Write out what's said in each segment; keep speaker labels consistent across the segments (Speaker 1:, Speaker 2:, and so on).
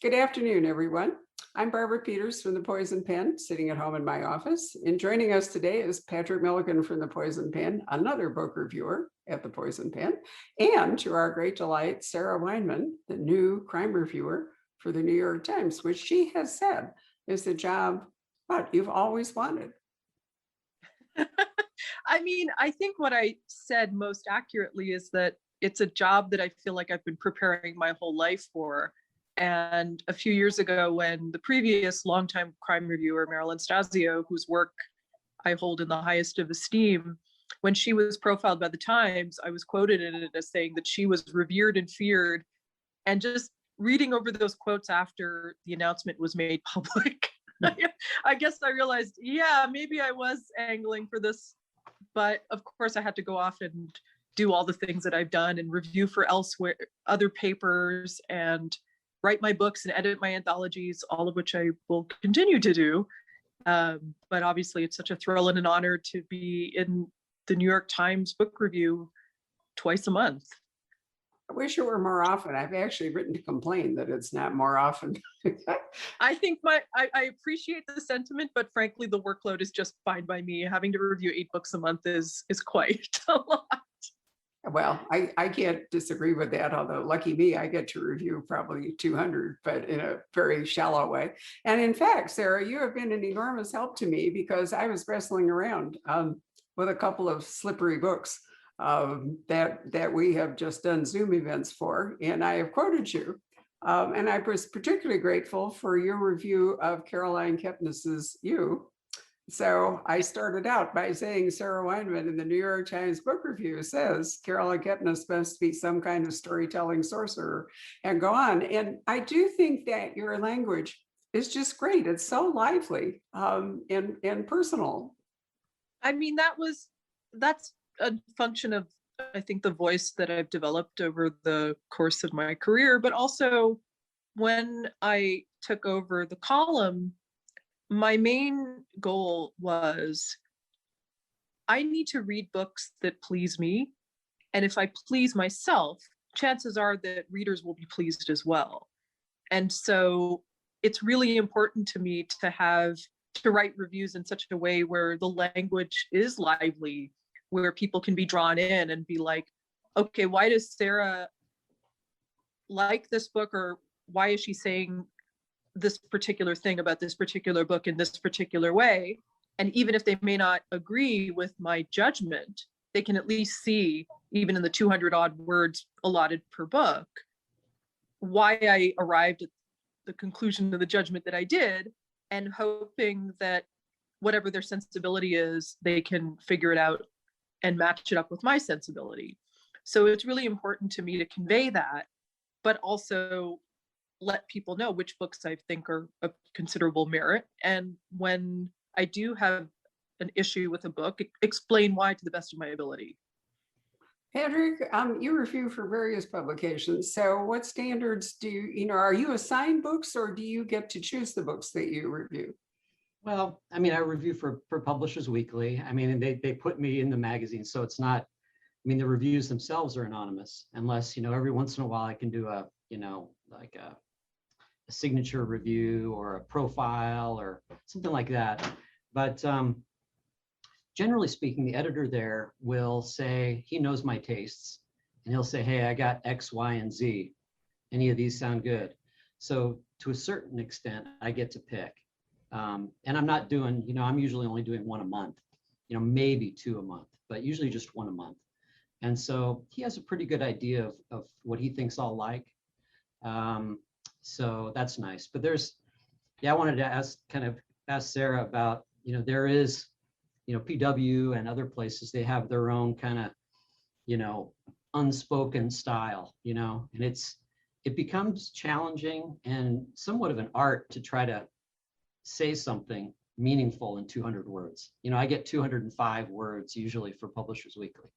Speaker 1: Good afternoon, everyone. I'm Barbara Peters from the Poison Pen, sitting at home in my office. And joining us today is Patrick Millikin from the Poison Pen, another book reviewer at the Poison Pen, and to our great delight, Sarah Weinman, the new crime reviewer for the New York Times, which she has said is the job you've always wanted.
Speaker 2: I mean, I think what I said most accurately is that it's a job that I feel like I've been preparing my whole life for. And a few years ago, when the previous longtime crime reviewer, Marilyn Stasio, whose work I hold in the highest of esteem, when she was profiled by the Times, I was quoted in it as saying that she was revered and feared. And just reading over those quotes after the announcement was made public, I guess I realized, yeah, maybe I was angling for this. But of course, I had to go off and do all the things that I've done and review for elsewhere, other papers, and write my books and edit my anthologies, all of which I will continue to do. But obviously, it's such a thrill and an honor to be in the New York Times book review twice a month.
Speaker 1: I wish it were more often. I've actually written to complain that it's not more often.
Speaker 2: I think I appreciate the sentiment, but frankly, the workload is just fine by me. Having to review 8 books a month is quite a lot.
Speaker 1: Well, I can't disagree with that, although lucky me, I get to review probably 200, but in a very shallow way. And in fact, Sarah, you have been an enormous help to me because I was wrestling around with a couple of slippery books that we have just done Zoom events for, and I have quoted you. And I was particularly grateful for your review of Caroline Kepnes's You. So I started out by saying Sarah Weinman in the New York Times book review says Caroline Kepnes must be some kind of storytelling sorcerer, and go on. And I do think that your language is just great. It's so lively and personal.
Speaker 2: I mean, that's a function of, I think, the voice that I've developed over the course of my career, but also when I took over the column, my main goal was I need to read books that please me. And if I please myself, chances are that readers will be pleased as well. And so it's really important to me to write reviews in such a way where the language is lively, where people can be drawn in and be like, okay, why does Sarah like this book? Or why is she saying this particular thing about this particular book in this particular way? And even if they may not agree with my judgment, they can at least see, even in the 200 odd words allotted per book, why I arrived at the conclusion of the judgment that I did, and hoping that whatever their sensibility is, they can figure it out and match it up with my sensibility. So it's really important to me to convey that, but also let people know which books I think are of considerable merit. And when I do have an issue with a book, explain why to the best of my ability.
Speaker 1: Patrick, you review for various publications. So what standards are you assigned books, or do you get to choose the books that you review?
Speaker 3: Well, I mean, I review for Publishers Weekly. I mean, and they put me in the magazine, so it's not, I mean, the reviews themselves are anonymous, unless, every once in a while I can do a, like a signature review or a profile or something like that. But generally speaking, the editor there will say, he knows my tastes, and he'll say, hey, I got X, Y, and Z. Any of these sound good? So to a certain extent, I get to pick. And I'm not doing, I'm usually only doing one a month, maybe 2 a month, but usually just 1 a month. And so he has a pretty good idea of what he thinks I'll like. So that's nice. But I wanted to ask Sarah about, there is, PW and other places, they have their own kind of, unspoken style, and it becomes challenging and somewhat of an art to try to say something meaningful in 200 words. I get 205 words usually for Publishers Weekly.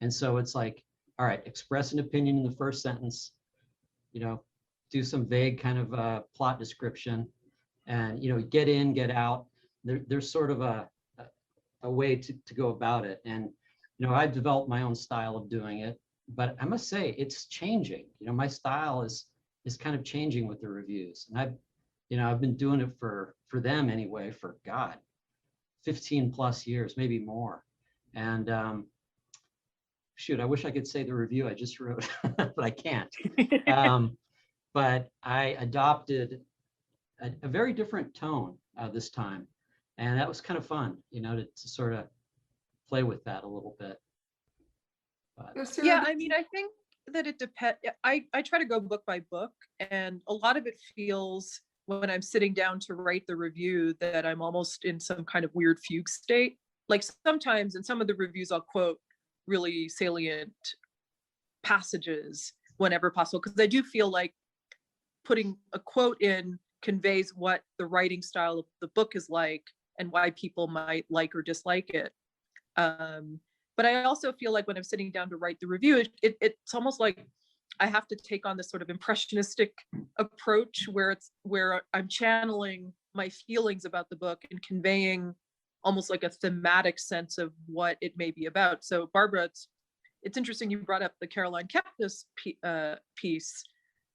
Speaker 3: And so it's like, all right, express an opinion in the first sentence, do some vague kind of plot description, and, get in, get out. There's sort of a way to go about it. And, I've developed my own style of doing it, but I must say it's changing. My style is is kind of changing with the reviews. And I've been doing it for them anyway, for God, 15 plus years, maybe more. And shoot, I wish I could say the review I just wrote, but I can't. But I adopted a very different tone this time. And that was kind of fun, to sort of play with that a little bit. But,
Speaker 2: yeah, I mean, I think that it depends. I try to go book by book, and a lot of it feels when I'm sitting down to write the review that I'm almost in some kind of weird fugue state. Like sometimes in some of the reviews, I'll quote really salient passages whenever possible, because I do feel like putting a quote in conveys what the writing style of the book is like and why people might like or dislike it. But I also feel like when I'm sitting down to write the review, it's almost like I have to take on this sort of impressionistic approach where I'm channeling my feelings about the book and conveying almost like a thematic sense of what it may be about. So Barbara, it's interesting you brought up the Caroline Kepnes piece,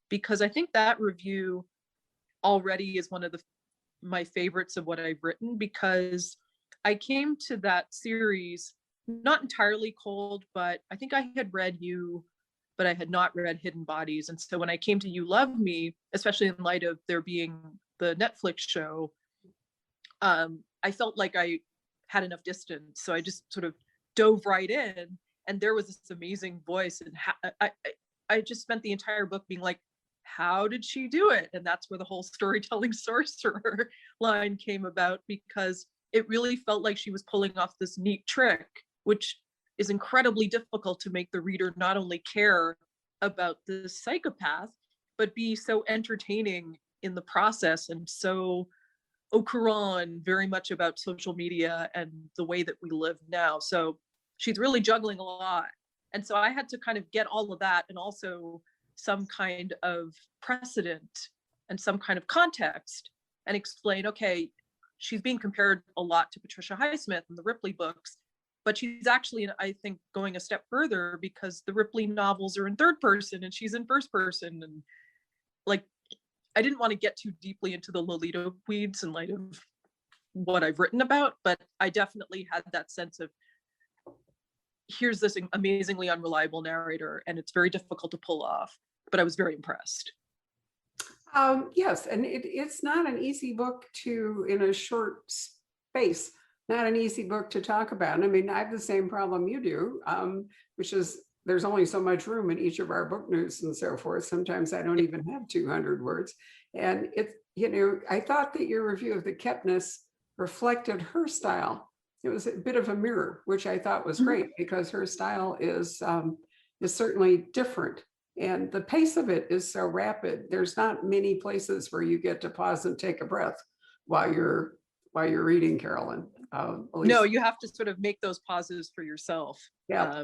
Speaker 2: because I think that review already is one of my favorites of what I've written, because I came to that series not entirely cold, but I think I had read You, but I had not read Hidden Bodies. And so when I came to You Love Me, especially in light of there being the Netflix show, I felt like I had enough distance. So I just sort of dove right in, and there was this amazing voice. And I just spent the entire book being like, how did she do it? And that's where the whole storytelling sorcerer line came about, because it really felt like she was pulling off this neat trick, which is incredibly difficult to make the reader not only care about the psychopath, but be so entertaining in the process, and so au courant very much about social media and the way that we live now. So she's really juggling a lot. And so I had to kind of get all of that, and also some kind of precedent and some kind of context, and explain, okay, she's being compared a lot to Patricia Highsmith in the Ripley books, but she's actually, I think, going a step further, because the Ripley novels are in third person and she's in first person. And like, I didn't want to get too deeply into the Lolita weeds in light of what I've written about, but I definitely had that sense of, here's this amazingly unreliable narrator, and it's very difficult to pull off, but I was very impressed.
Speaker 1: Yes, and it's not an easy book in a short space, not an easy book to talk about. I mean, I have the same problem you do, which is there's only so much room in each of our book notes and so forth. Sometimes I don't even have 200 words. And I thought that your review of the Kepnes reflected her style. It was a bit of a mirror, which I thought was great, because her style is certainly different. And the pace of it is so rapid. There's not many places where you get to pause and take a breath while you're reading, Carolyn.
Speaker 2: No, you have to sort of make those pauses for yourself.
Speaker 1: Yeah.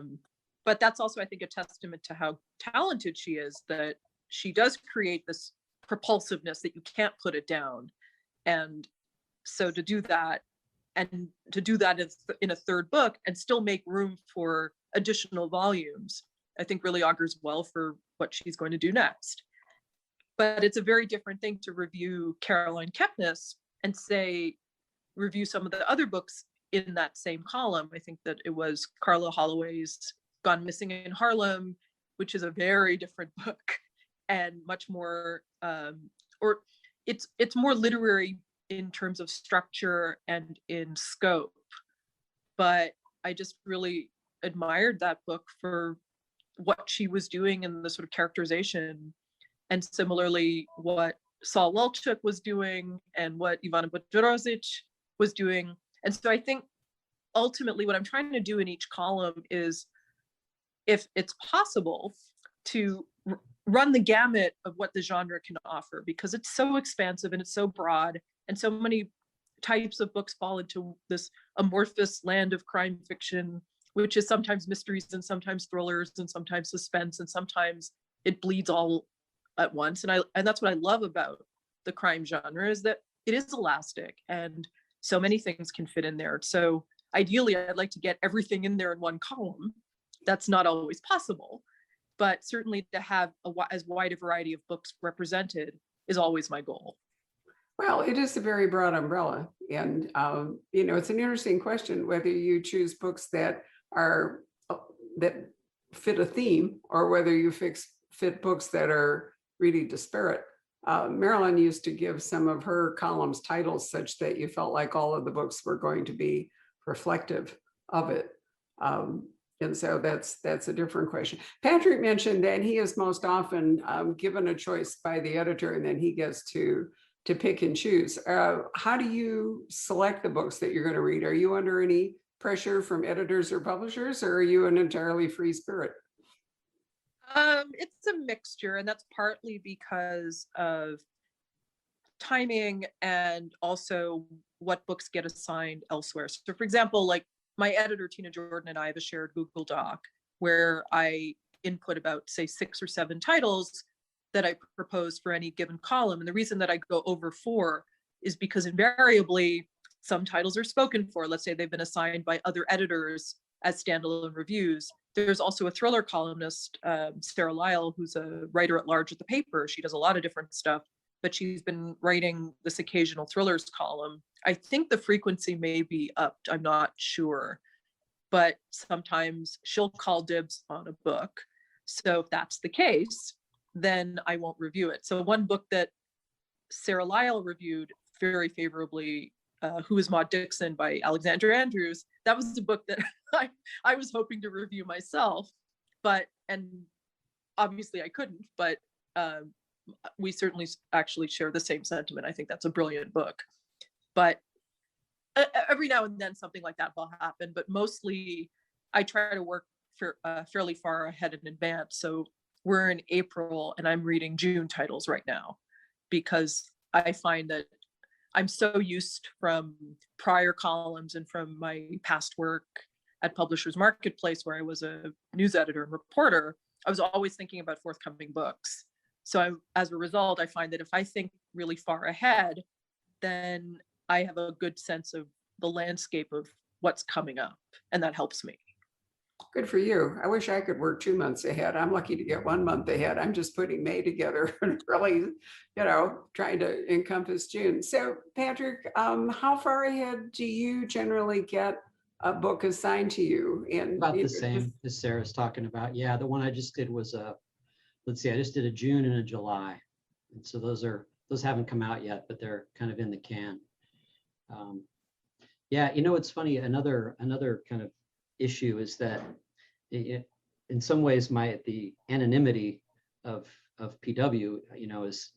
Speaker 2: But that's also, I think, a testament to how talented she is, that she does create this propulsiveness that you can't put it down. And so to do that, and to do that in a third book and still make room for additional volumes, I think really augurs well for what she's going to do next. But it's a very different thing to review Caroline Kepnes and review some of the other books in that same column. I think that it was Carla Holloway's Gone Missing in Harlem, which is a very different book and much more, or it's more literary in terms of structure and in scope. But I just really admired that book for what she was doing in the sort of characterization, and similarly what Saul Welchuk was doing and what Ivana Budrosic was doing. And so I think ultimately what I'm trying to do in each column is, if it's possible, to run the gamut of what the genre can offer, because it's so expansive and it's so broad, and so many types of books fall into this amorphous land of crime fiction, which is sometimes mysteries and sometimes thrillers and sometimes suspense, and sometimes it bleeds all at once. And that's what I love about the crime genre, is that it is elastic and so many things can fit in there. So ideally, I'd like to get everything in there in one column. That's not always possible, but certainly to have as wide a variety of books represented is always my goal.
Speaker 1: Well, it is a very broad umbrella. And, it's an interesting question whether you choose books that are, that fit a theme or whether you fit books that are really disparate. Marilyn used to give some of her columns titles such that you felt like all of the books were going to be reflective of it. And so that's a different question. Patrick mentioned that he is most often given a choice by the editor and then he gets to pick and choose. How do you select the books that you're going to read? Are you under any pressure from editors or publishers, or are you an entirely free spirit?
Speaker 2: It's a mixture, and that's partly because of timing and also what books get assigned elsewhere. So for example, like my editor, Tina Jordan, and I have a shared Google Doc where I input about, say, 6 or 7 titles that I propose for any given column. And the reason that I go over 4 is because invariably some titles are spoken for. Let's say they've been assigned by other editors as standalone reviews. There's also a thriller columnist, Sarah Lyle, who's a writer at large at the paper. She does a lot of different stuff, but she's been writing this occasional thrillers column. I think the frequency may be upped, I'm not sure, but sometimes she'll call dibs on a book. So if that's the case, then I won't review it. So one book that Sarah Lyle reviewed very favorably, Who is Maud Dixon by Alexandra Andrews, that was the book that I was hoping to review myself, and obviously I couldn't, but we certainly actually share the same sentiment. I think that's a brilliant book. But every now and then something like that will happen, but mostly I try to work fairly far ahead in advance. So we're in April and I'm reading June titles right now because I find that I'm so used from prior columns and from my past work at Publishers Marketplace, where I was a news editor and reporter. I was always thinking about forthcoming books. So as a result, I find that if I think really far ahead, then I have a good sense of the landscape of what's coming up, and that helps me.
Speaker 1: Good for you. I wish I could work 2 months ahead. I'm lucky to get 1 month ahead. I'm just putting May together and really, trying to encompass June. So Patrick, how far ahead do you generally get a book assigned to you? And
Speaker 3: About the same as Sarah's talking about. Yeah, the one I just did was let's see, I just did a June and a July. And so those haven't come out yet, but they're kind of in the can. Yeah, it's funny, another kind of issue is that in some ways the anonymity of PW is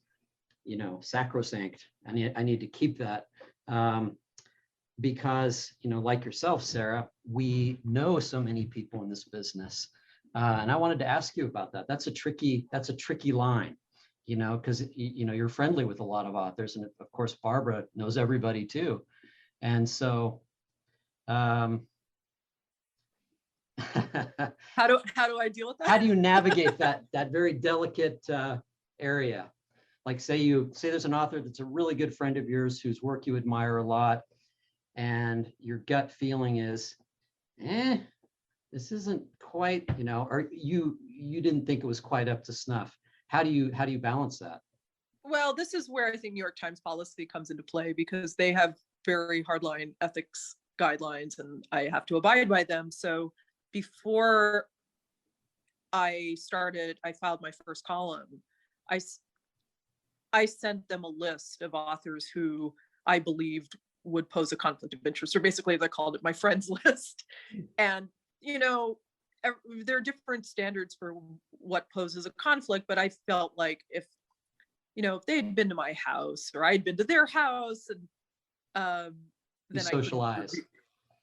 Speaker 3: sacrosanct. I need to keep that because like yourself, Sarah, we know so many people in this business, and I wanted to ask you about that. That's a tricky line, because you're friendly with a lot of authors, and of course Barbara knows everybody too, and so
Speaker 2: How do I deal with that?
Speaker 3: How do you navigate that very delicate area? Like say there's an author that's a really good friend of yours whose work you admire a lot, and your gut feeling is, this isn't quite, or you didn't think it was quite up to snuff. How do you balance that?
Speaker 2: Well, this is where I think New York Times policy comes into play, because they have very hardline ethics guidelines and I have to abide by them. So before I filed my first column, I sent them a list of authors who I believed would pose a conflict of interest, or basically they called it my friends list. And, there are different standards for what poses a conflict, but I felt like if they had been to my house or I'd been to their house, and then
Speaker 3: socialize.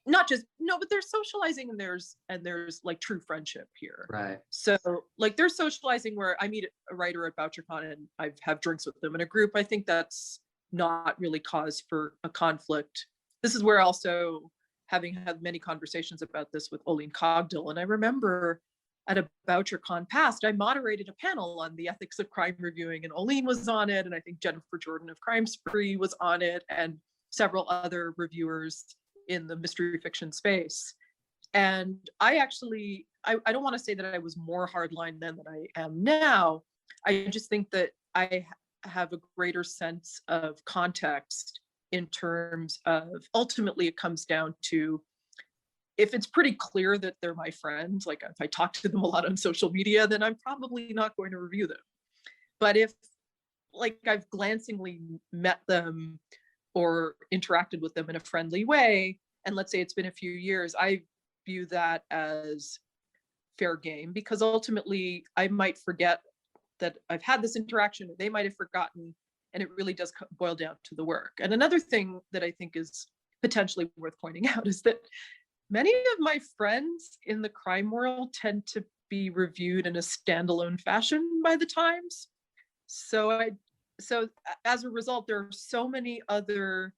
Speaker 2: But they're socializing, and there's like true friendship here.
Speaker 3: Right.
Speaker 2: So like they're socializing where I meet a writer at BoucherCon and I have drinks with them in a group. I think that's not really cause for a conflict. This is where also, having had many conversations about this with Oline Cogdill, and I remember at a BoucherCon past, I moderated a panel on the ethics of crime reviewing, and Oline was on it, and I think Jennifer Jordan of Crime Spree was on it, and several other reviewers in the mystery fiction space. And I actually I don't want to say that I was more hardline then than I am now. I just think that I have a greater sense of context in terms of, ultimately it comes down to, if it's pretty clear that they're my friends, like if I talk to them a lot on social media, then I'm probably not going to review them. But if, like, I've glancingly met them or interacted with them in a friendly way, and let's say it's been a few years, I view that as fair game, because ultimately I might forget that I've had this interaction, or they might have forgotten, and it really does boil down to the work. And another thing that I think is potentially worth pointing out is that many of my friends in the crime world tend to be reviewed in a standalone fashion by the Times. So as a result, there are so many other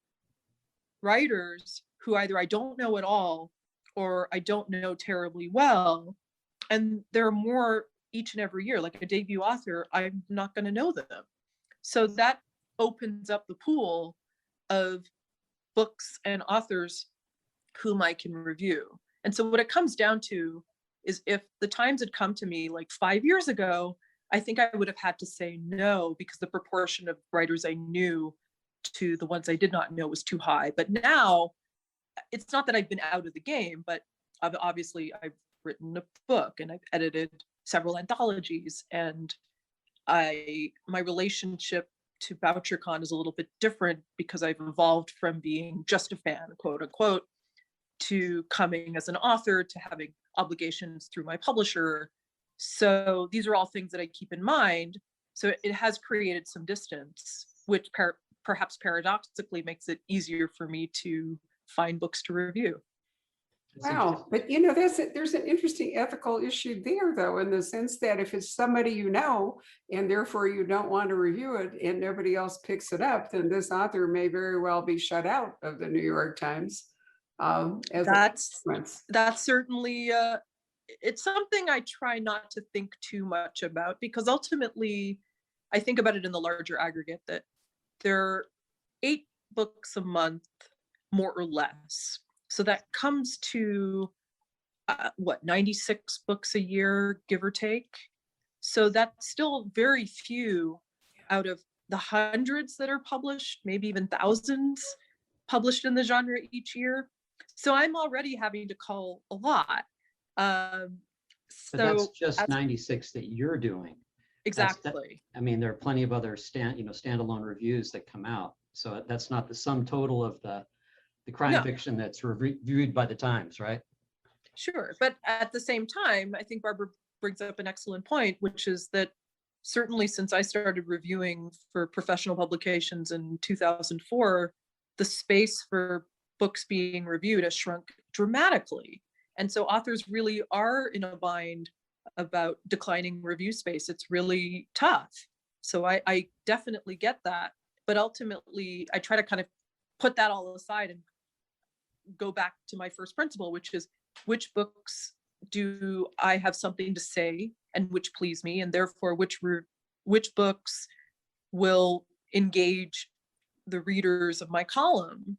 Speaker 2: writers who either I don't know at all or I don't know terribly well. And there are more each and every year. Like a debut author, I'm not going to know them. So that opens up the pool of books and authors whom I can review. And so what it comes down to is, if the Times had come to me like 5 years ago, I think I would have had to say no, because the proportion of writers I knew to the ones I did not know was too high. But now it's not that I've been out of the game, but obviously I've written a book and I've edited several anthologies, and my relationship to VoucherCon is a little bit different, because I've evolved from being just a fan, quote unquote, to coming as an author, to having obligations through my publisher. So these are all things that I keep in mind. So it has created some distance, which perhaps paradoxically makes it easier for me to find books to review.
Speaker 1: Wow, but there's an interesting ethical issue there, though, in the sense that if it's somebody you know, and therefore you don't want to review it, and nobody else picks it up, then this author may very well be shut out of the New York Times. As
Speaker 2: that's certainly it's something I try not to think too much about, because ultimately I think about it in the larger aggregate, that there are 8 books a month, more or less. So that comes to 96 books a year, give or take. So that's still very few out of the hundreds that are published, maybe even thousands published in the genre each year. So I'm already having to cull a lot.
Speaker 3: But that's just 96 that you're doing.
Speaker 2: Exactly.
Speaker 3: I mean, there are plenty of other standalone reviews that come out. So that's not the sum total of the crime fiction that's reviewed by the Times, right?
Speaker 2: Sure. But at the same time, I think Barbara brings up an excellent point, which is that certainly since I started reviewing for professional publications in 2004, the space for books being reviewed has shrunk dramatically. And so authors really are in a bind about declining review space. It's really tough. So I definitely get that. But ultimately, I try to kind of put that all aside and go back to my first principle, which is, which books do I have something to say and which please me, and therefore which books will engage the readers of my column,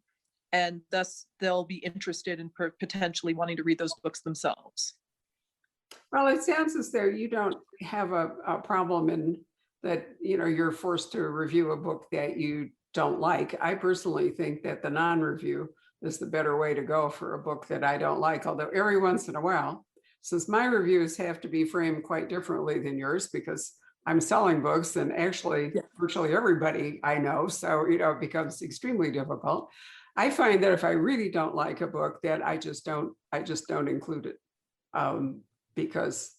Speaker 2: and thus they'll be interested in potentially wanting to read those books themselves.
Speaker 1: Well, it sounds as though you don't have a problem in that, you're forced to review a book that you don't like. I personally think that the non-review is the better way to go for a book that I don't like, although every once in a while, since my reviews have to be framed quite differently than yours, because I'm selling books and actually virtually everybody I know, so it becomes extremely difficult. I find that if I really don't like a book, that I just don't include it, because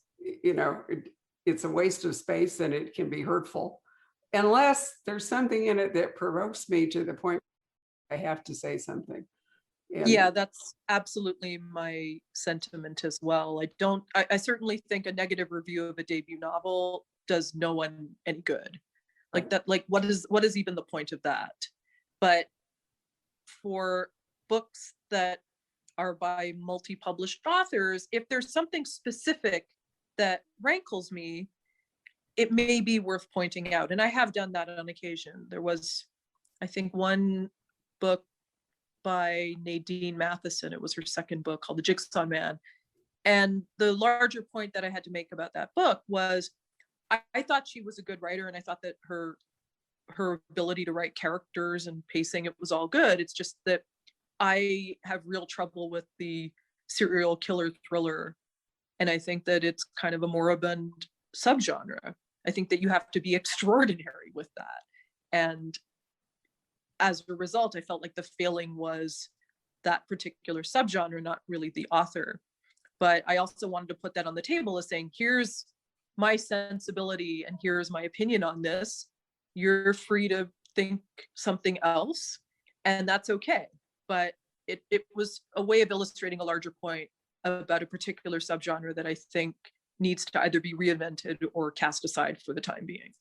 Speaker 1: it's a waste of space and it can be hurtful, unless there's something in it that provokes me to the point I have to say something. And
Speaker 2: yeah, that's absolutely my sentiment as well. I certainly think a negative review of a debut novel does no one any good. Like that, like what is even the point of that? But for books that are by multi-published authors, if there's something specific that rankles me, it may be worth pointing out. And I have done that on occasion. There was, I think, one book by Nadine Matheson. It was her second book, called The Jigsaw Man. And the larger point that I had to make about that book was I thought she was a good writer, and I thought that her ability to write characters and pacing, it was all good. It's just that I have real trouble with the serial killer thriller. And I think that it's kind of a moribund subgenre. I think that you have to be extraordinary with that. And as a result, I felt like the failing was that particular subgenre, not really the author. But I also wanted to put that on the table as saying, here's my sensibility and here's my opinion on this. You're free to think something else, and that's okay. But it was a way of illustrating a larger point about a particular subgenre that I think needs to either be reinvented or cast aside for the time being.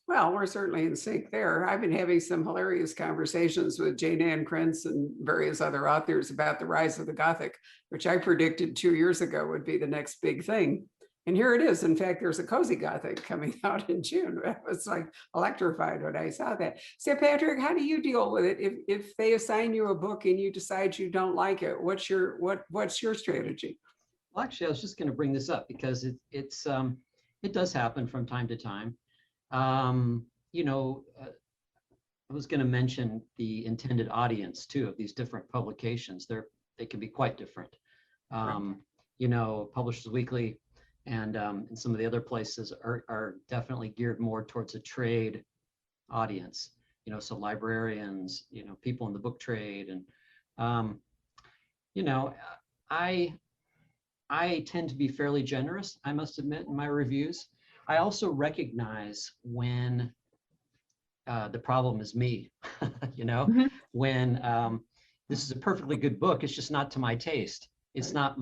Speaker 1: Well, we're certainly in sync there. I've been having some hilarious conversations with Jane Ann Krentz and various other authors about the rise of the Gothic, which I predicted 2 years ago would be the next big thing. And here it is. In fact, there's a cozy Gothic coming out in June. I was like electrified when I saw that. So Patrick, how do you deal with it? If they assign you a book and you decide you don't like it, what's your strategy?
Speaker 3: Well, actually, I was just going to bring this up because it does happen from time to time. You know, I was going to mention the intended audience too of these different publications. They can be quite different.
Speaker 1: Right.
Speaker 3: You know, Publishers Weekly and some of the other places are definitely geared more towards a trade audience. You know, so librarians, you know, people in the book trade, and you know, I tend to be fairly generous, I must admit, in my reviews. I also recognize when the problem is me, you know,
Speaker 2: Mm-hmm.
Speaker 3: when this is a perfectly good book, it's just not to my taste. It's not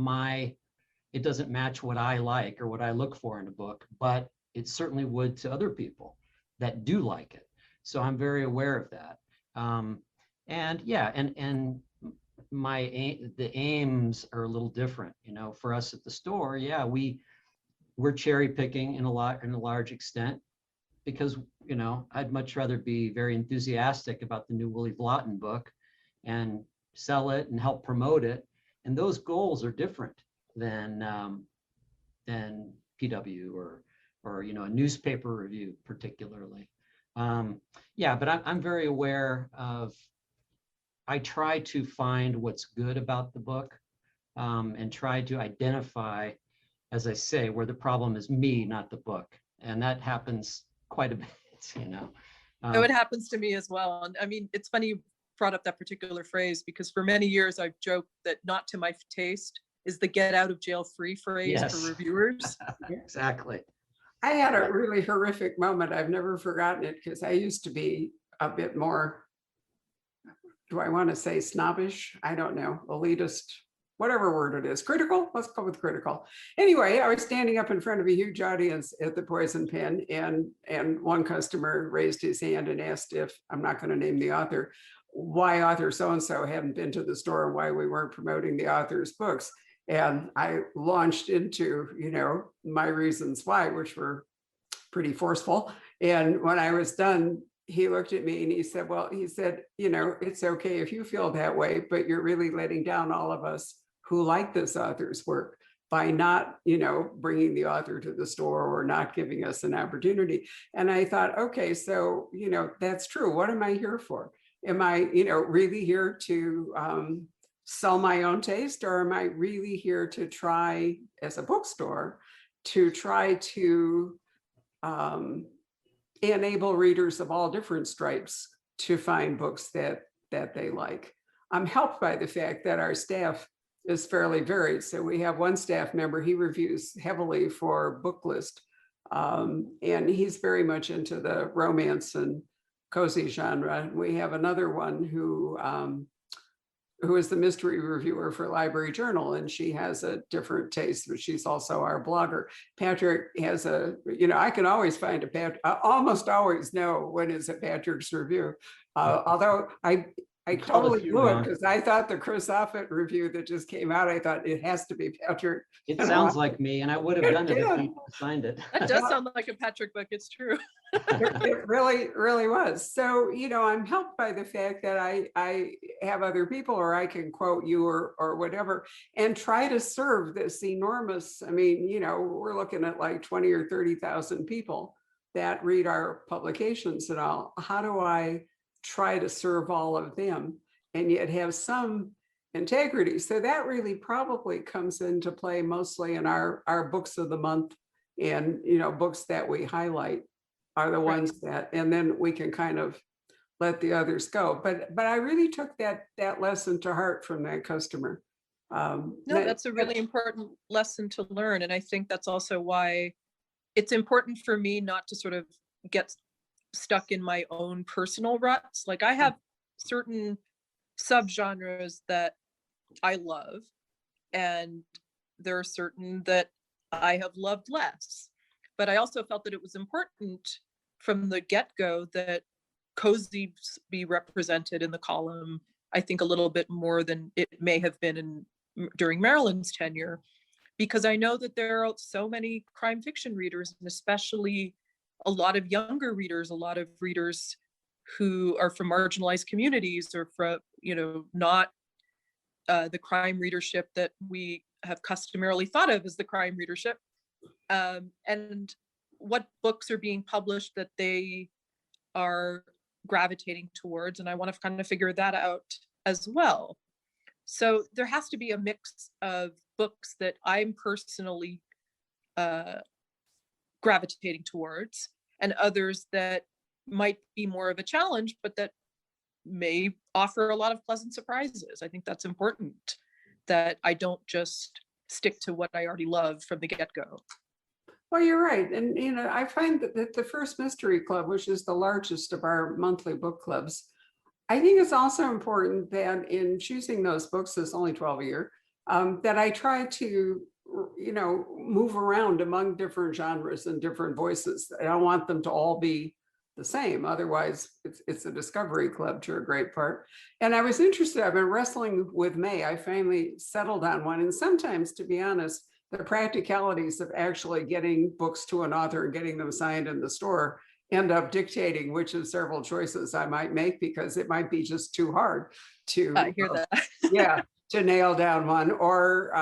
Speaker 3: it doesn't match what I like or what I look for in a book, but it certainly would to other people that do like it. So I'm very aware of that. And yeah, and the aims are a little different, you know, for us at the store. Yeah, we're cherry picking in a large extent because, you know, I'd much rather be very enthusiastic about the new Willie Blotton book and sell it and help promote it. And those goals are different than PW or you know, a newspaper review particularly. Yeah, but I'm very aware of. I try to find what's good about the book and try to identify, as I say, where the problem is me, not the book. And that happens quite a bit, you know.
Speaker 2: So it happens to me as well. And I mean, it's funny you brought up that particular phrase because for many years I've joked that not to my taste is the get out of jail free phrase
Speaker 3: Yes.
Speaker 2: for reviewers.
Speaker 3: Exactly.
Speaker 1: I had a really horrific moment. I've never forgotten it because I used to be a bit more, do I want to say snobbish? I don't know, elitist, whatever word it is. Critical? Let's go with critical. Anyway, I was standing up in front of a huge audience at the Poison Pen, and one customer raised his hand and asked, if I'm not going to name the author, why author so-and-so hadn't been to the store and why we weren't promoting the author's books. And I launched into, you know, my reasons why, which were pretty forceful. And when I was done, he looked at me and he said, well, he said, you know, it's okay if you feel that way, but you're really letting down all of us who like this author's work by not, you know, bringing the author to the store or not giving us an opportunity. And I thought, okay, so, you know, that's true. What am I here for? Am I, you know, really here to sell my own taste, or am I really here to try, as a bookstore, to try to enable readers of all different stripes to find books that they like? I'm helped by the fact that our staff is fairly varied. So we have one staff member, he reviews heavily for Booklist, and he's very much into the romance and cozy genre. We have another one who is the mystery reviewer for Library Journal, and she has a different taste, but she's also our blogger. Patrick has you know, I can always find I almost always know when is a Patrick's review. Although I I
Speaker 3: You called a
Speaker 1: totally
Speaker 3: few
Speaker 1: blew it
Speaker 3: wrong.
Speaker 1: because I thought the Chris Offutt review that just came out, I thought it has to be Patrick.
Speaker 3: It
Speaker 1: You know,
Speaker 3: sounds like me, and I would have
Speaker 1: It
Speaker 3: done it if
Speaker 1: did.
Speaker 3: he signed it.
Speaker 2: That does sound like a Patrick book. It's true.
Speaker 1: It really, really was. So, I'm helped by the fact that I have other people, or I can quote you or whatever, and try to serve this enormous, we're looking at like 20 or 30,000 people that read our publications and all. How do I try to serve all of them and yet have some integrity? So that really probably comes into play mostly in our books of the month, and books that we highlight are the
Speaker 2: Right.
Speaker 1: ones that, and then we can kind of let the others go. But I really took that lesson to heart from that customer.
Speaker 2: No, that's a really important lesson to learn. And I think that's also why it's important for me not to sort of get stuck in my own personal ruts. Like I have certain subgenres that I love, and there are certain that I have loved less. But I also felt that it was important from the get-go that cozy be represented in the column, I think a little bit more than it may have been during Marilyn's tenure, because I know that there are so many crime fiction readers, and especially a lot of younger readers, a lot of readers who are from marginalized communities or from, not the crime readership that we have customarily thought of as the crime readership. And what books are being published that they are gravitating towards. And I want to kind of figure that out as well. So there has to be a mix of books that I'm personally gravitating towards, and others that might be more of a challenge, but that may offer a lot of pleasant surprises. I think that's important, that I don't just stick to what I already love from the get-go.
Speaker 1: Well, you're right. And, I find that the First Mystery Club, which is the largest of our monthly book clubs, I think it's also important that in choosing those books, it's only 12 a year, that I try to, move around among different genres and different voices. I don't want them to all be the same. Otherwise, it's a discovery club to a great part. And I was interested, I've been wrestling with May. I finally settled on one. And sometimes, to be honest, the practicalities of actually getting books to an author and getting them signed in the store end up dictating which of several choices I might make, because it might be just too hard to
Speaker 2: I hear that.
Speaker 1: yeah, to nail down one. Or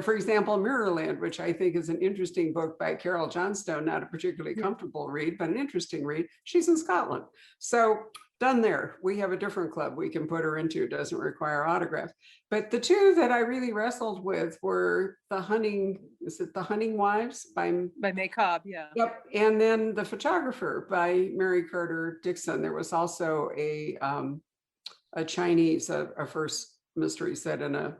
Speaker 1: for example, Mirrorland, which I think is an interesting book by Carol Johnstone, not a particularly comfortable read, but an interesting read. She's in Scotland. So done there. We have a different club we can put her into. It doesn't require autograph. But the two that I really wrestled with were The Hunting Wives by
Speaker 2: May Cobb, yeah.
Speaker 1: Yep. And then The Photographer by Mary Carter Dixon. There was also a Chinese, a first mystery set in a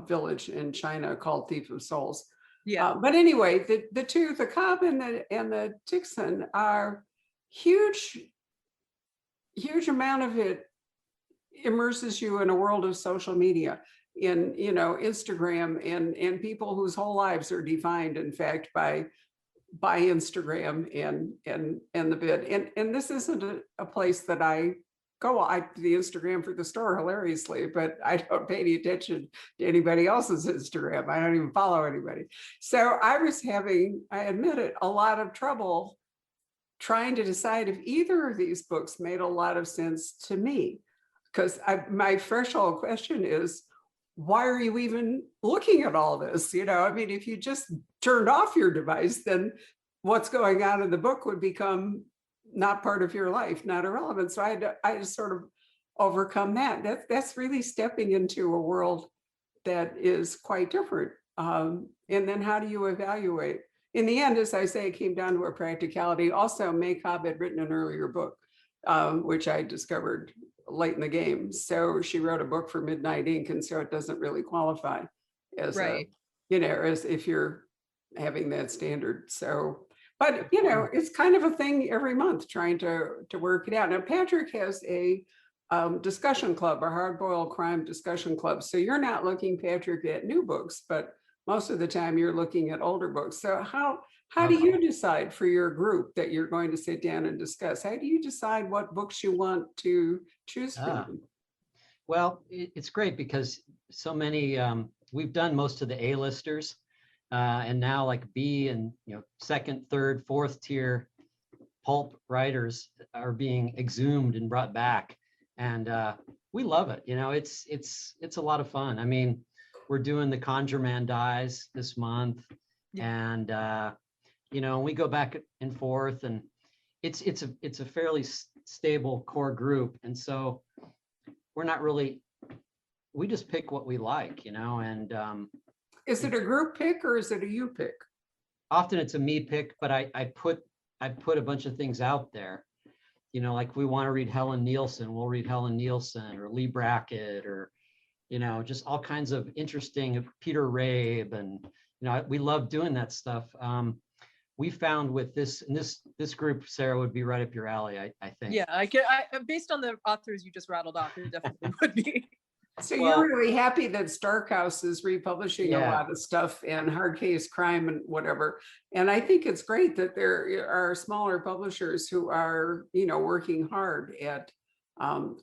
Speaker 1: village in China called Thief of Souls.
Speaker 2: Yeah.
Speaker 1: But anyway, the two, the Cobb and the Dixon, are huge amount of it immerses you in a world of social media, in Instagram, and people whose whole lives are defined, in fact, by Instagram and the bid. And this isn't a place that I go. I do the Instagram for the store hilariously, but I don't pay any attention to anybody else's Instagram. I don't even follow anybody. So I was having, I admit it, a lot of trouble trying to decide if either of these books made a lot of sense to me. Because my threshold question is, why are you even looking at all this? If you just turned off your device, then what's going on in the book would become not part of your life, not irrelevant. So I had to sort of overcome that. That's really stepping into a world that is quite different. And then how do you evaluate? In the end, as I say, it came down to a practicality. Also, May Cobb had written an earlier book, which I discovered late in the game. So she wrote a book for Midnight Ink, and so it doesn't really qualify as
Speaker 2: Right.
Speaker 1: as if you're having that standard. So, but it's kind of a thing every month trying to work it out. Now, Patrick has a discussion club, a hard-boiled crime discussion club. So you're not looking, Patrick, at new books, but most of the time you're looking at older books. So how How do
Speaker 3: Okay.
Speaker 1: you decide for your group that you're going to sit down and discuss? How do you decide what books you want to choose
Speaker 3: Ah,
Speaker 1: from?
Speaker 3: well, it's great because so many, we've done most of the A-listers, and now like B and, second, third, fourth tier pulp writers are being exhumed and brought back. And we love it. It's a lot of fun. I mean, we're doing The Conjure Man Dies this month.
Speaker 2: Yeah.
Speaker 3: And we go back and forth, and it's a fairly stable core group. And so we're not really, we just pick what we like, and
Speaker 1: Is it a group pick or is it a you pick?
Speaker 3: often it's a me pick, but I put a bunch of things out there. Like we want to read Helen Nielsen, we'll read Helen Nielsen or Lee Brackett, or just all kinds of interesting Peter Rabe, and we love doing that stuff. We found with this group, Sarah, would be right up your alley, I think.
Speaker 2: Yeah, based on the authors you just rattled off, it definitely would be.
Speaker 1: So
Speaker 3: Well,
Speaker 1: you're really happy that Starkhouse is republishing a
Speaker 3: Yeah.
Speaker 1: lot of stuff and hard case crime and whatever. And I think it's great that there are smaller publishers who are, working hard at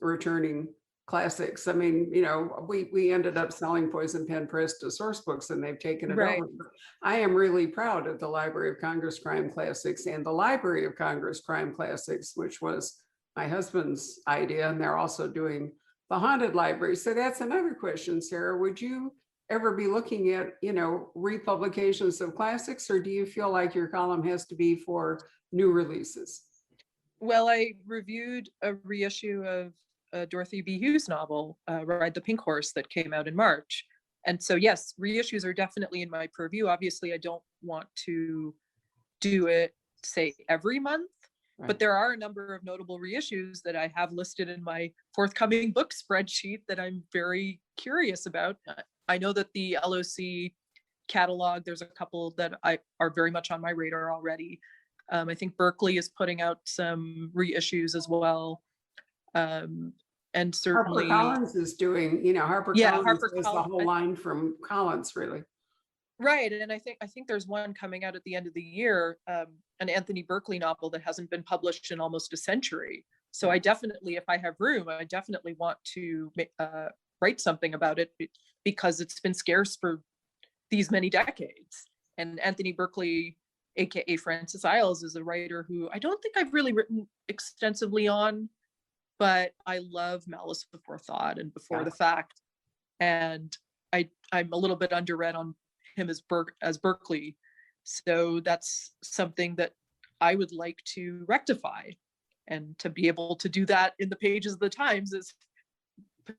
Speaker 1: returning classics. I mean, we ended up selling Poison Pen Press to Source Books and they've taken it
Speaker 2: Right.
Speaker 1: over. I am really proud of the Library of Congress Crime Classics and the Library of Congress Crime Classics, which was my husband's idea. And they're also doing the Haunted Library. So that's another question, Sarah. Would you ever be looking at, republications of classics, or do you feel like your column has to be for new releases?
Speaker 2: Well, I reviewed a reissue of a Dorothy B. Hughes novel, Ride the Pink Horse, that came out in March. And so, yes, reissues are definitely in my purview. Obviously, I don't want to do it, say, every month,
Speaker 1: Right.
Speaker 2: but there are a number of notable reissues that I have listed in my forthcoming book spreadsheet that I'm very curious about. I know that the LOC catalog, there's a couple that are very much on my radar already. I think Berkeley is putting out some reissues as well. And certainly
Speaker 1: HarperCollins is doing, HarperCollins
Speaker 2: Yeah,
Speaker 1: has the
Speaker 2: HarperCollins.
Speaker 1: whole line from Collins, really.
Speaker 2: Right, and I think there's one coming out at the end of the year, an Anthony Berkeley novel that hasn't been published in almost a century. So I definitely, if I have room, I definitely want to write something about it because it's been scarce for these many decades. And Anthony Berkeley, aka Francis Isles, is a writer who I don't think I've really written extensively on, but I love Malice Before Thought and Before
Speaker 1: Yeah.
Speaker 2: the Fact, and I'm a little bit underread on him as Berkeley, so that's something that I would like to rectify, and to be able to do that in the pages of the Times is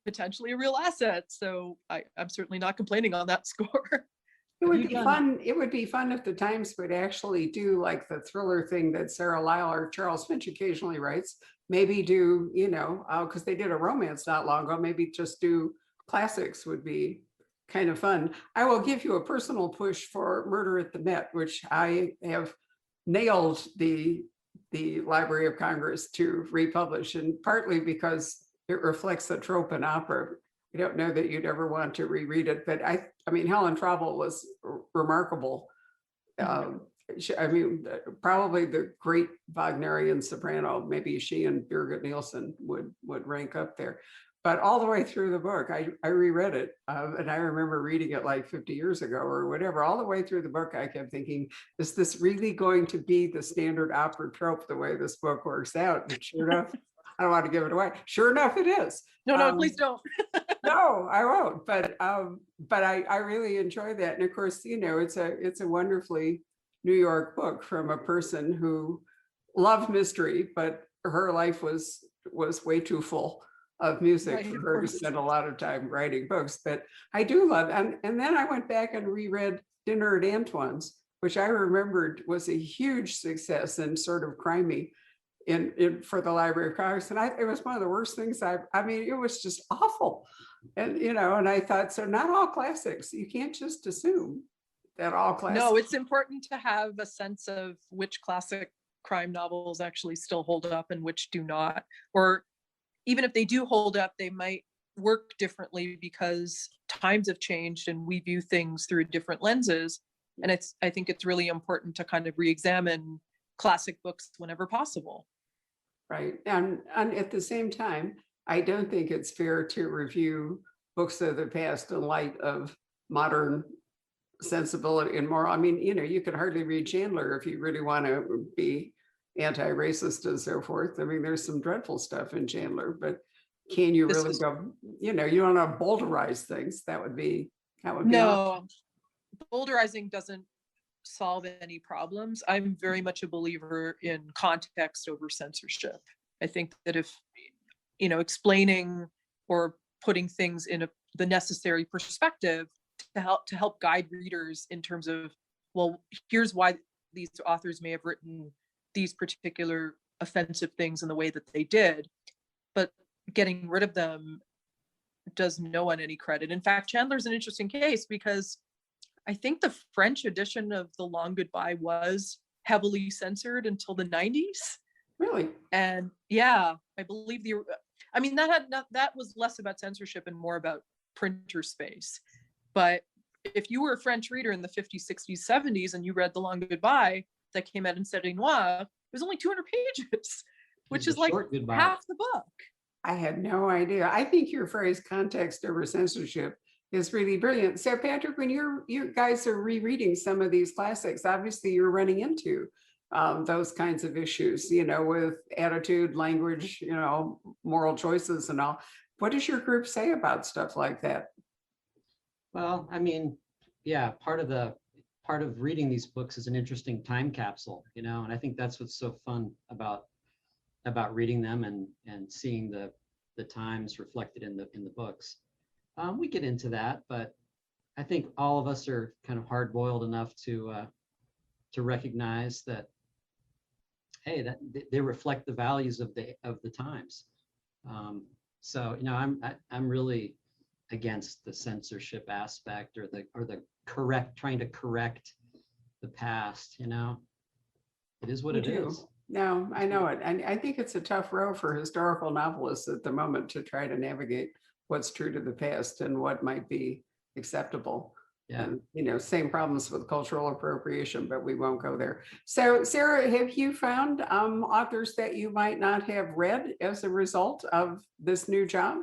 Speaker 2: potentially a real asset. So I'm certainly not complaining on that score.
Speaker 1: It would
Speaker 3: you
Speaker 1: be
Speaker 3: done-
Speaker 1: fun. It would be fun if the Times would actually do like the thriller thing that Sarah Lyle or Charles Finch occasionally writes. Maybe do, because they did a romance not long ago, maybe just do classics would be kind of fun. I will give you a personal push for Murder at the Met, which I have nailed the Library of Congress to republish, and partly because it reflects the trope in opera. I don't know that you'd ever want to reread it, but I mean, Helen Travel was remarkable. Probably the great Wagnerian soprano. Maybe she and Birgit Nielsen would rank up there. But all the way through the book, I reread it, and I remember reading it like 50 years ago or whatever. All the way through the book, I kept thinking, is this really going to be the standard opera trope the way this book works out? And sure enough, I don't want to give it away. Sure enough, it is.
Speaker 2: No, please don't.
Speaker 1: No, I won't. But I really enjoy that. And of course, it's a wonderfully New York book from a person who loved mystery, but her life was way too full of music
Speaker 2: Right,
Speaker 1: for
Speaker 2: of
Speaker 1: her to
Speaker 2: course.
Speaker 1: spend a lot of time writing books. But I do love, and then I went back and reread Dinner at Antoine's, which I remembered was a huge success and sort of crimey in for the Library of Congress. And it was one of the worst things I mean, it was just awful. And, and I thought, so not all classics, you can't just assume that all classics.
Speaker 2: No, it's important to have a sense of which classic crime novels actually still hold up and which do not. Or even if they do hold up, they might work differently because times have changed and we view things through different lenses. And I think it's really important to kind of re-examine classic books whenever possible.
Speaker 1: Right. And at the same time, I don't think it's fair to review books of the past in light of modern sensibility and moral. I mean, you could hardly read Chandler if you really want to be anti-racist and so forth. I mean, there's some dreadful stuff in Chandler, but can you really go, you don't want to boulderize things. That would be awesome.
Speaker 2: No, boulderizing doesn't solve any problems. I'm very much a believer in context over censorship. I think that if, explaining or putting things in the necessary perspective to help guide readers in terms of, well, here's why these authors may have written these particular offensive things in the way that they did, but getting rid of them does no one any credit. In fact, Chandler's an interesting case because I think the French edition of The Long Goodbye was heavily censored until the 90s.
Speaker 1: Really?
Speaker 2: And yeah, I believe that was less about censorship and more about printer space. But if you were a French reader in the 50s, 60s, 70s, and you read The Long Goodbye that came out in Série Noire, it was only 200 pages, which is like half the book.
Speaker 1: I had no idea. I think your phrase context over censorship is really brilliant. So Patrick, when you guys are rereading some of these classics, obviously you're running into those kinds of issues, with attitude, language, moral choices and all. What does your group say about stuff like that?
Speaker 3: Well, I mean, yeah, part of reading these books is an interesting time capsule, and I think that's what's so fun about reading them and seeing the times reflected in the books. We get into that, but I think all of us are kind of hard-boiled enough to recognize that, hey, that they reflect the values of the times. So I'm really against the censorship aspect or the trying to correct the past. It is what it is.
Speaker 1: No, I know it. And I think it's a tough row for historical novelists at the moment to try to navigate what's true to the past and what might be acceptable.
Speaker 3: Yeah.
Speaker 1: And, same problems with cultural appropriation, but we won't go there. So Sarah, have you found authors that you might not have read as a result of this new job?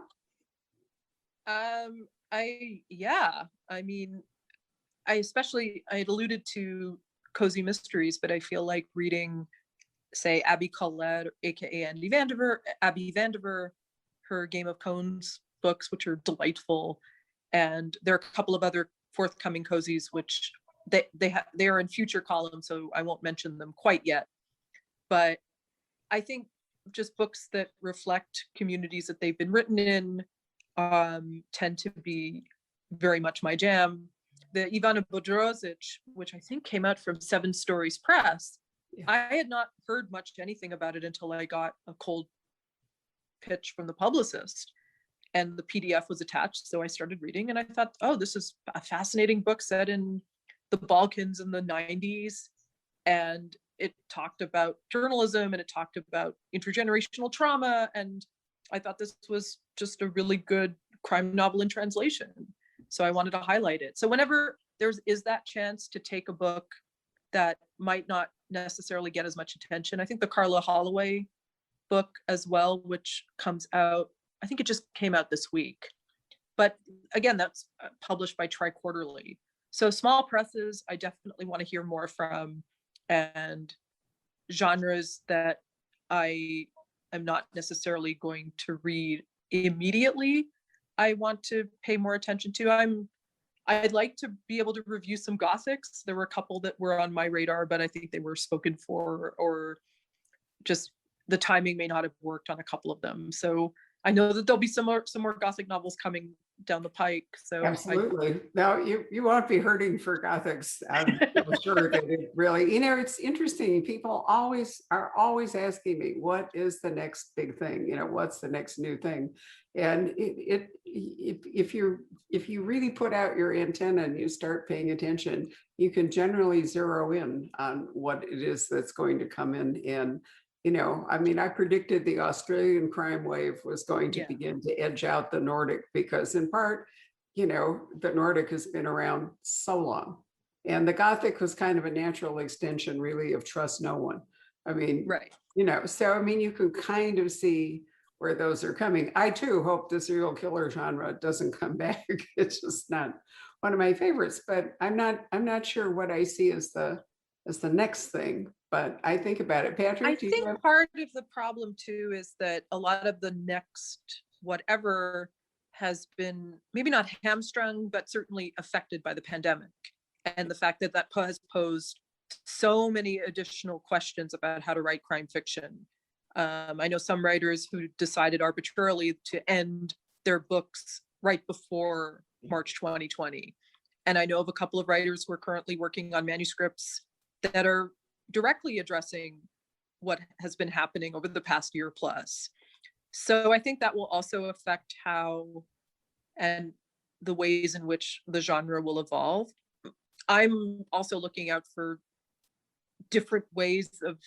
Speaker 2: I had alluded to cozy mysteries, but I feel like reading, say, Abby Collette, aka Abby Vandiver, her Game of Cones books, which are delightful, and there are a couple of other forthcoming cozies which they are in future columns, so I won't mention them quite yet. But I think just books that reflect communities that they've been written in tend to be very much my jam. The Ivana Bodrozic, which I think came out from Seven Stories Press, yeah. I had not heard much anything about it until I got a cold pitch from the publicist, and the PDF was attached. So I started reading, and I thought, oh, this is a fascinating book set in the Balkans in the 90s. And it talked about journalism, and it talked about intergenerational trauma. And I thought this was just a really good crime novel in translation. So I wanted to highlight it. So whenever is that chance to take a book that might not necessarily get as much attention, I think the Carla Holloway book as well, which comes out, I think it just came out this week. But again, that's published by Tri-Quarterly. So small presses, I definitely want to hear more from, and genres that I am not necessarily going to read immediately, I want to pay more attention to. I'd like to be able to review some Gothics. There were a couple that were on my radar, but I think they were spoken for, or just the timing may not have worked on a couple of them. So I know that there'll be some more Gothic novels coming down the pike. So
Speaker 1: absolutely. No, you won't be hurting for Gothics. I'm sure that it really, it's interesting. People are always asking me, what is the next big thing? What's the next new thing? And if you really put out your antenna and you start paying attention, you can generally zero in on what it is that's going to come in. And I predicted the Australian crime wave was going to begin to edge out the Nordic, because in part, the Nordic has been around so long. And the Gothic was kind of a natural extension, really, of trust no one. I mean,
Speaker 2: Right.
Speaker 1: so I mean, you can kind of see where those are coming. I too hope the serial killer genre doesn't come back. It's just not one of my favorites, but I'm not sure what I see as the next thing. But I think about it.
Speaker 2: I
Speaker 1: Patrick, do you have?
Speaker 2: think part of the problem too is that a lot of the next whatever has been maybe not hamstrung, but certainly affected by the pandemic. And the fact that that has posed so many additional questions about how to write crime fiction. I know some writers who decided arbitrarily to end their books right before March 2020. And I know of a couple of writers who are currently working on manuscripts that are directly addressing what has been happening over the past year plus. So I think that will also affect how and the ways in which the genre will evolve. I'm also looking out for different ways of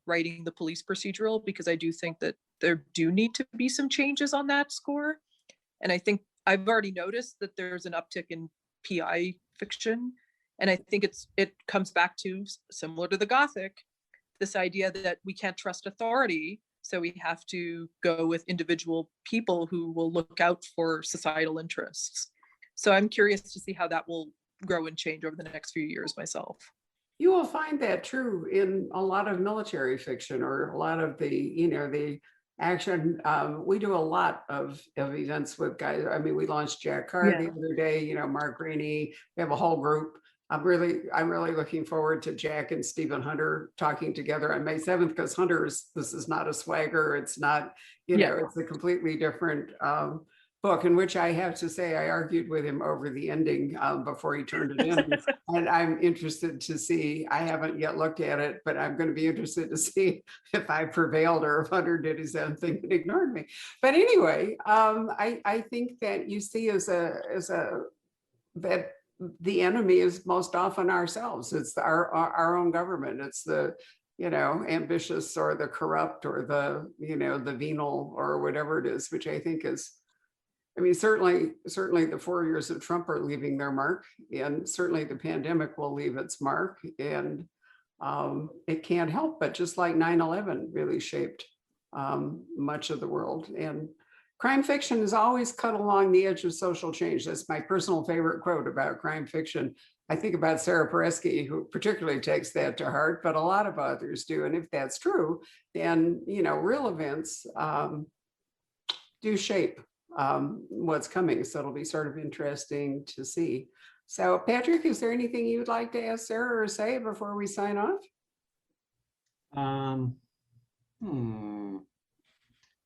Speaker 2: writing the police procedural, because I do think that there do need to be some changes on that score. And I think I've already noticed that there's an uptick in PI fiction. And I think it comes back to, similar to the Gothic, this idea that we can't trust authority. So we have to go with individual people who will look out for societal interests. So I'm curious to see how that will grow and change over the next few years myself.
Speaker 1: You will find that true in a lot of military fiction, or a lot of the action. We do a lot of events with guys. I mean, we launched Jack Carr the other day, Mark Rainey. We have a whole group. I'm really looking forward to Jack and Stephen Hunter talking together on May 7th, because this is not a swagger. It's not, it's a completely different book, in which I have to say I argued with him over the ending before he turned it in. And I'm interested to see, I haven't yet looked at it, but I'm going to be interested to see if I prevailed or if Hunter did his own thing and ignored me. But anyway, I think that you see that the enemy is most often ourselves. It's our own government. It's the ambitious or the corrupt or the venal or whatever it is, which I think is, I mean, certainly the 4 years of Trump are leaving their mark, and certainly the pandemic will leave its mark. And it can't help but, just like 9/11 really shaped much of the world. And crime fiction has always cut along the edge of social change. That's my personal favorite quote about crime fiction. I think about Sarah Paresky, who particularly takes that to heart, but a lot of others do. And if that's true, then real events do shape what's coming. So it'll be sort of interesting to see. So Patrick, is there anything you'd like to ask Sarah or say before we sign off?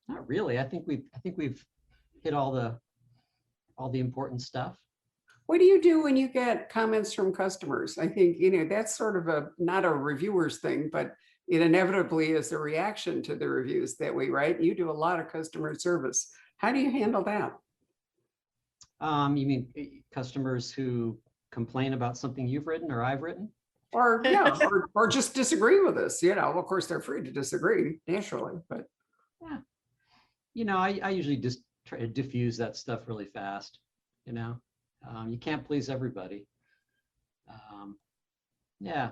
Speaker 3: Not really. I think we've hit all the important stuff.
Speaker 1: What do you do when you get comments from customers? I think, that's sort of not a reviewer's thing, but it inevitably is a reaction to the reviews that we write. You do a lot of customer service. How do you handle that?
Speaker 3: You mean customers who complain about something you've written or I've written?
Speaker 1: Or yeah, or just disagree with us. Of course they're free to disagree, naturally, but
Speaker 3: yeah. I usually just try to diffuse that stuff really fast. You can't please everybody. Yeah,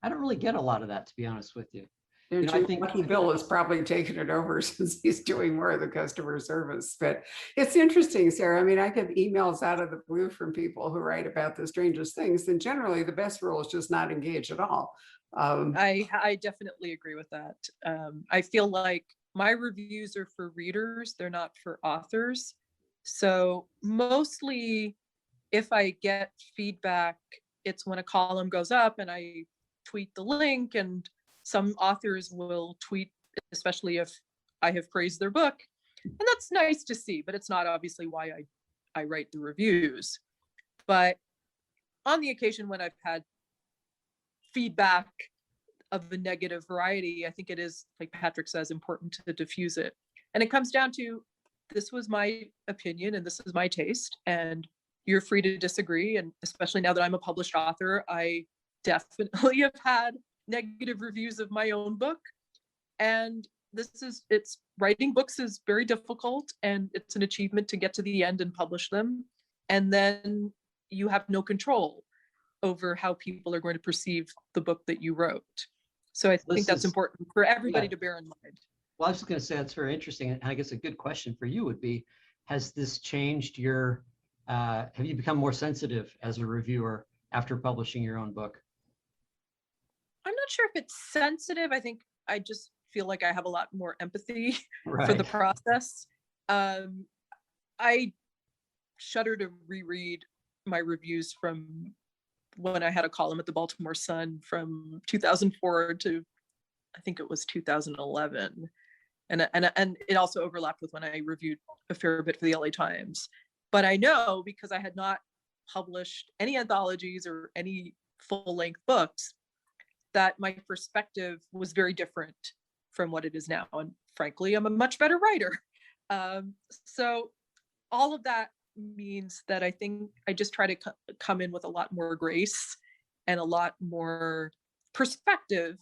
Speaker 3: I don't really get a lot of that, to be honest with you.
Speaker 1: I think Lucky Bill has probably taken it over since he's doing more of the customer service. But it's interesting, Sarah. I mean, I get emails out of the blue from people who write about the strangest things, and generally the best rule is just not engage at all.
Speaker 2: I definitely agree with that. I feel like my reviews are for readers, they're not for authors. So mostly if I get feedback, it's when a column goes up and I tweet the link, and some authors will tweet, especially if I have praised their book. And that's nice to see, but it's not obviously why I write the reviews. But on the occasion when I've had feedback of the negative variety, I think it is, like Patrick says, important to diffuse it. And it comes down to, this was my opinion and this is my taste, and you're free to disagree. And especially now that I'm a published author, I definitely have had negative reviews of my own book. And it's writing books is very difficult, and it's an achievement to get to the end and publish them. And then you have no control. over how people are going to perceive the book that you wrote. So I
Speaker 3: This
Speaker 2: think that's
Speaker 3: is-
Speaker 2: important for everybody
Speaker 3: yeah.
Speaker 2: to bear in mind.
Speaker 3: Well, I was just going to say that's very interesting. And I guess a good question for you would be, has this changed your, have you become more sensitive as a reviewer after publishing your own book?
Speaker 2: I'm not sure if it's sensitive. I think I just feel like I have a lot more empathy for the
Speaker 3: Right.
Speaker 2: process. I shudder to reread my reviews from when I had a column at the Baltimore Sun from 2004 to I think it was 2011. And it also overlapped with when I reviewed a fair bit for the LA Times. But I know, because I had not published any anthologies or any full-length books, that my perspective was very different from what it is now. And frankly, I'm a much better writer. So all of that means that I think I just try to come in with a lot more grace and a lot more perspective,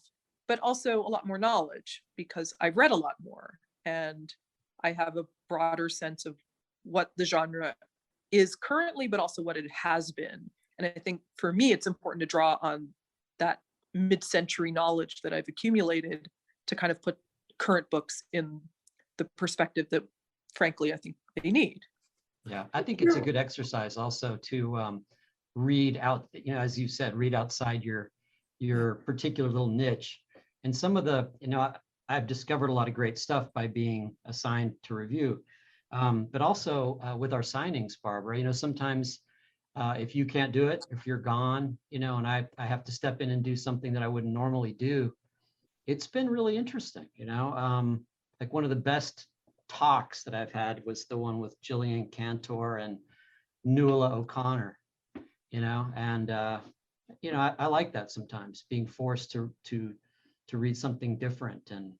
Speaker 2: but also a lot more knowledge, because I've read a lot more and I have a broader sense of what the genre is currently, but also what it has been. And I think for me, it's important to draw on that mid-century knowledge that I've accumulated to kind of put current books in the perspective that, frankly, I think they need.
Speaker 3: Yeah, I think it's a good exercise also to read out, as you said, read outside your particular little niche. And some of the, I've discovered a lot of great stuff by being assigned to review, but also with our signings, Barbara. Sometimes if you can't do it, if you're gone, and I have to step in and do something that I wouldn't normally do, it's been really interesting. Like one of the best talks that I've had was the one with Gillian Cantor and Nuala O'Connor, and I like that sometimes, being forced to read something different. And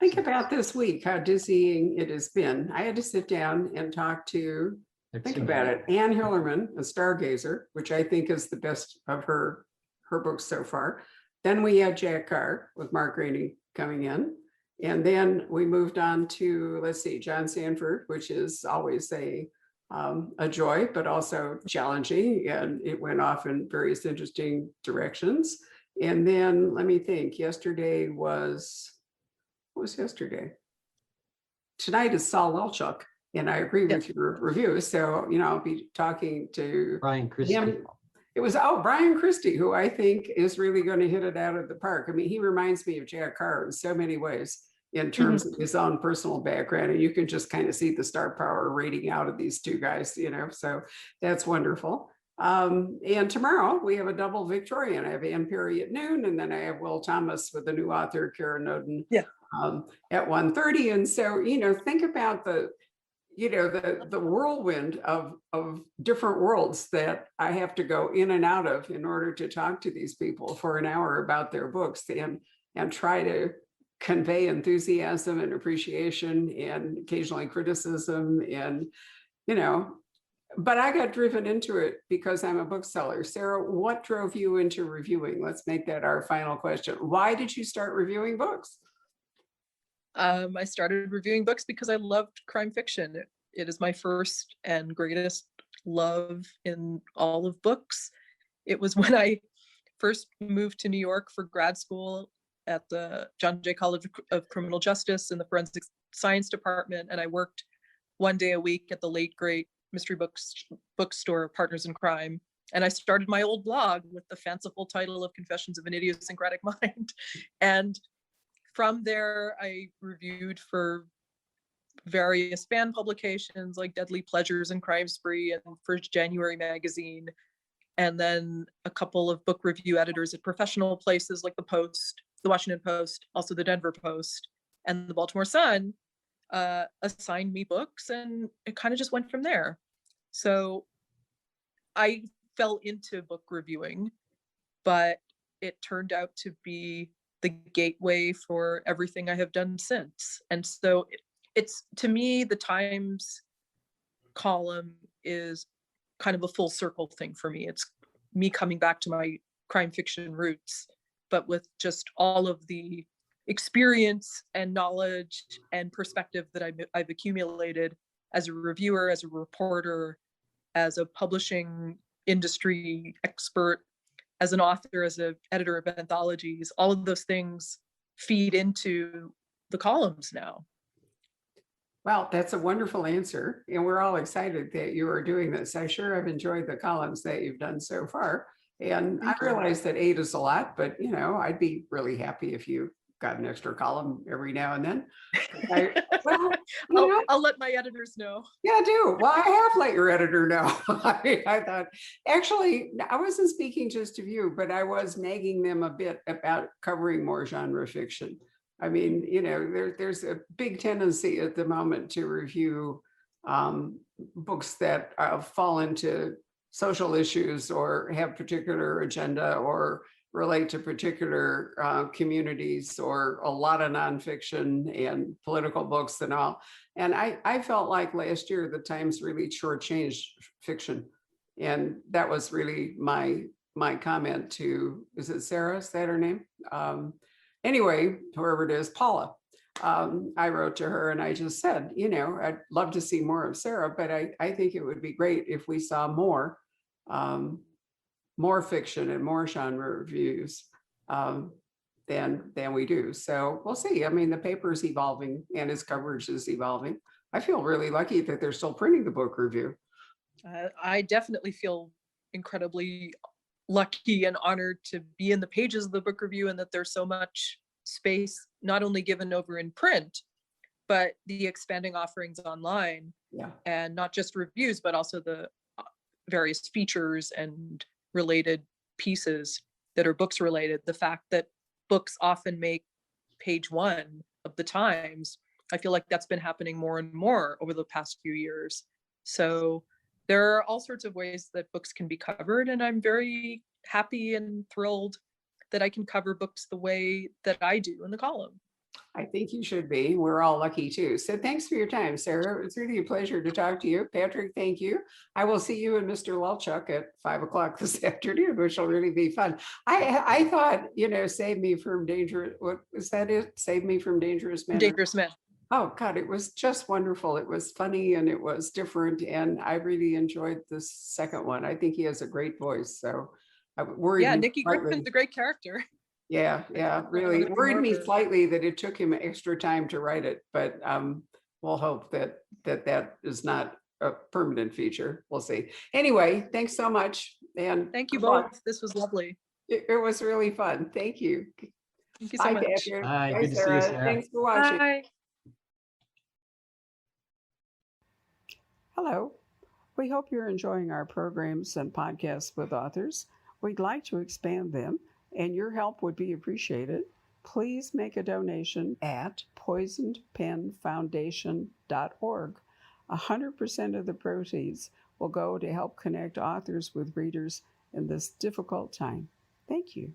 Speaker 1: Think about this week, how dizzying it has been. I had to sit down and talk to, think about it, Anne Hillerman, a stargazer, which I think is the best of her books so far. Then we had Jack Carr with Mark Rainey coming in. And then we moved on to, let's see, John Sanford, which is always a joy, but also challenging. And it went off in various interesting directions. And then let me think, yesterday was, what was yesterday? Tonight is Saul Welchuk, and I agree with your review. So, I'll be talking to
Speaker 3: Brian Christie.
Speaker 1: him. It was, Brian Christie, who I think is really going to hit it out of the park. I mean, he reminds me of Jack Carr in so many ways in terms of his own personal background. And you can just kind of see the star power rating out of these two guys, so that's wonderful. And tomorrow we have a double Victorian. I have Anne Perry at noon, and then I have Will Thomas with the new author, Karen Noden, at 1:30. And so, think about the whirlwind of different worlds that I have to go in and out of in order to talk to these people for an hour about their books and try to convey enthusiasm and appreciation and occasionally criticism and, but I got driven into it because I'm a bookseller. Sarah, what drove you into reviewing? Let's make that our final question. Why did you start reviewing books?
Speaker 2: I started reviewing books because I loved crime fiction. It is my first and greatest love in all of books. It was when I first moved to New York for grad school at the John Jay College of Criminal Justice in the Forensic Science Department, and I worked one day a week at the late great mystery bookstore Partners in Crime. And I started my old blog with the fanciful title of Confessions of an Idiosyncratic Mind. And from there, I reviewed for various fan publications like Deadly Pleasures and Crime Spree and First January magazine. And then a couple of book review editors at professional places like the Post, the Washington Post, also the Denver Post, and the Baltimore Sun assigned me books, and it kind of just went from there. So I fell into book reviewing, but it turned out to be the gateway for everything I have done since. And so it's, to me, the Times column is kind of a full circle thing for me. It's me coming back to my crime fiction roots, but with just all of the experience and knowledge and perspective that I've accumulated as a reviewer, as a reporter, as a publishing industry expert, as an author, as an editor of anthologies, all of those things feed into the columns now.
Speaker 1: Well, that's a wonderful answer. And we're all excited that you are doing this. I sure have enjoyed the columns that you've done so far. And
Speaker 2: Thank
Speaker 1: I
Speaker 2: you.
Speaker 1: realize that 8 is a lot, but I'd be really happy if you got an extra column every now and then. Well,
Speaker 2: I'll let my editors know.
Speaker 1: yeah, I do. Well, I have let your editor know. I thought, actually, I wasn't speaking just of you, but I was nagging them a bit about covering more genre fiction. I mean, there's a big tendency at the moment to review books that fall into social issues or have particular agenda or relate to particular communities, or a lot of nonfiction and political books and all. And I felt like last year the Times really shortchanged fiction. And that was really my comment to, is it Sarah? Is that her name? Anyway, whoever it is, Paula. I wrote to her and I just said, I'd love to see more of Sarah, but I think it would be great if we saw more fiction and more genre reviews than we do. So we'll see. I mean, the paper's evolving and its coverage is evolving. I feel really lucky that they're still printing the book review.
Speaker 2: I definitely feel incredibly lucky and honored to be in the pages of the book review, and that there's so much space not only given over in print, but the expanding offerings online.
Speaker 1: Yeah.
Speaker 2: And not just reviews, but also the various features and related pieces that are books related. The fact that books often make page 1 of the Times, I feel like that's been happening more and more over the past few years. So there are all sorts of ways that books can be covered, and I'm very happy and thrilled that I can cover books the way that I do in the column.
Speaker 1: I think you should be. We're all lucky too. So thanks for your time, Sarah. It's really a pleasure to talk to you. Patrick, thank you. I will see you and Mr. Walchuk at 5:00 this afternoon, which will really be fun. I thought, save me from dangerous. What was that? It Save Me from Dangerous Men.
Speaker 2: Dangerous Men.
Speaker 1: Oh God, it was just wonderful. It was funny and it was different. And I really enjoyed this second one. I think he has a great voice. So I worried.
Speaker 2: Yeah,
Speaker 1: me
Speaker 2: Nikki
Speaker 1: slightly.
Speaker 2: Griffin's a great character.
Speaker 1: Yeah, really worried me slightly that it took him extra time to write it, but we'll hope that is not a permanent feature. We'll see. Anyway, thanks so much. And
Speaker 2: Thank you
Speaker 1: good luck.
Speaker 2: both. This was lovely.
Speaker 1: It was really fun. Thank you.
Speaker 2: Thank you so
Speaker 1: Bye,
Speaker 2: much.
Speaker 1: Patrick.
Speaker 3: Bye,
Speaker 1: Bye,
Speaker 3: good to see you,
Speaker 1: Sarah.
Speaker 3: Sarah.
Speaker 1: Thanks for watching.
Speaker 2: Bye.
Speaker 1: Hello. We hope you're enjoying our programs and podcasts with authors. We'd like to expand them, and your help would be appreciated. Please make a donation at poisonedpenfoundation.org. 100% of the proceeds will go to help connect authors with readers in this difficult time. Thank you.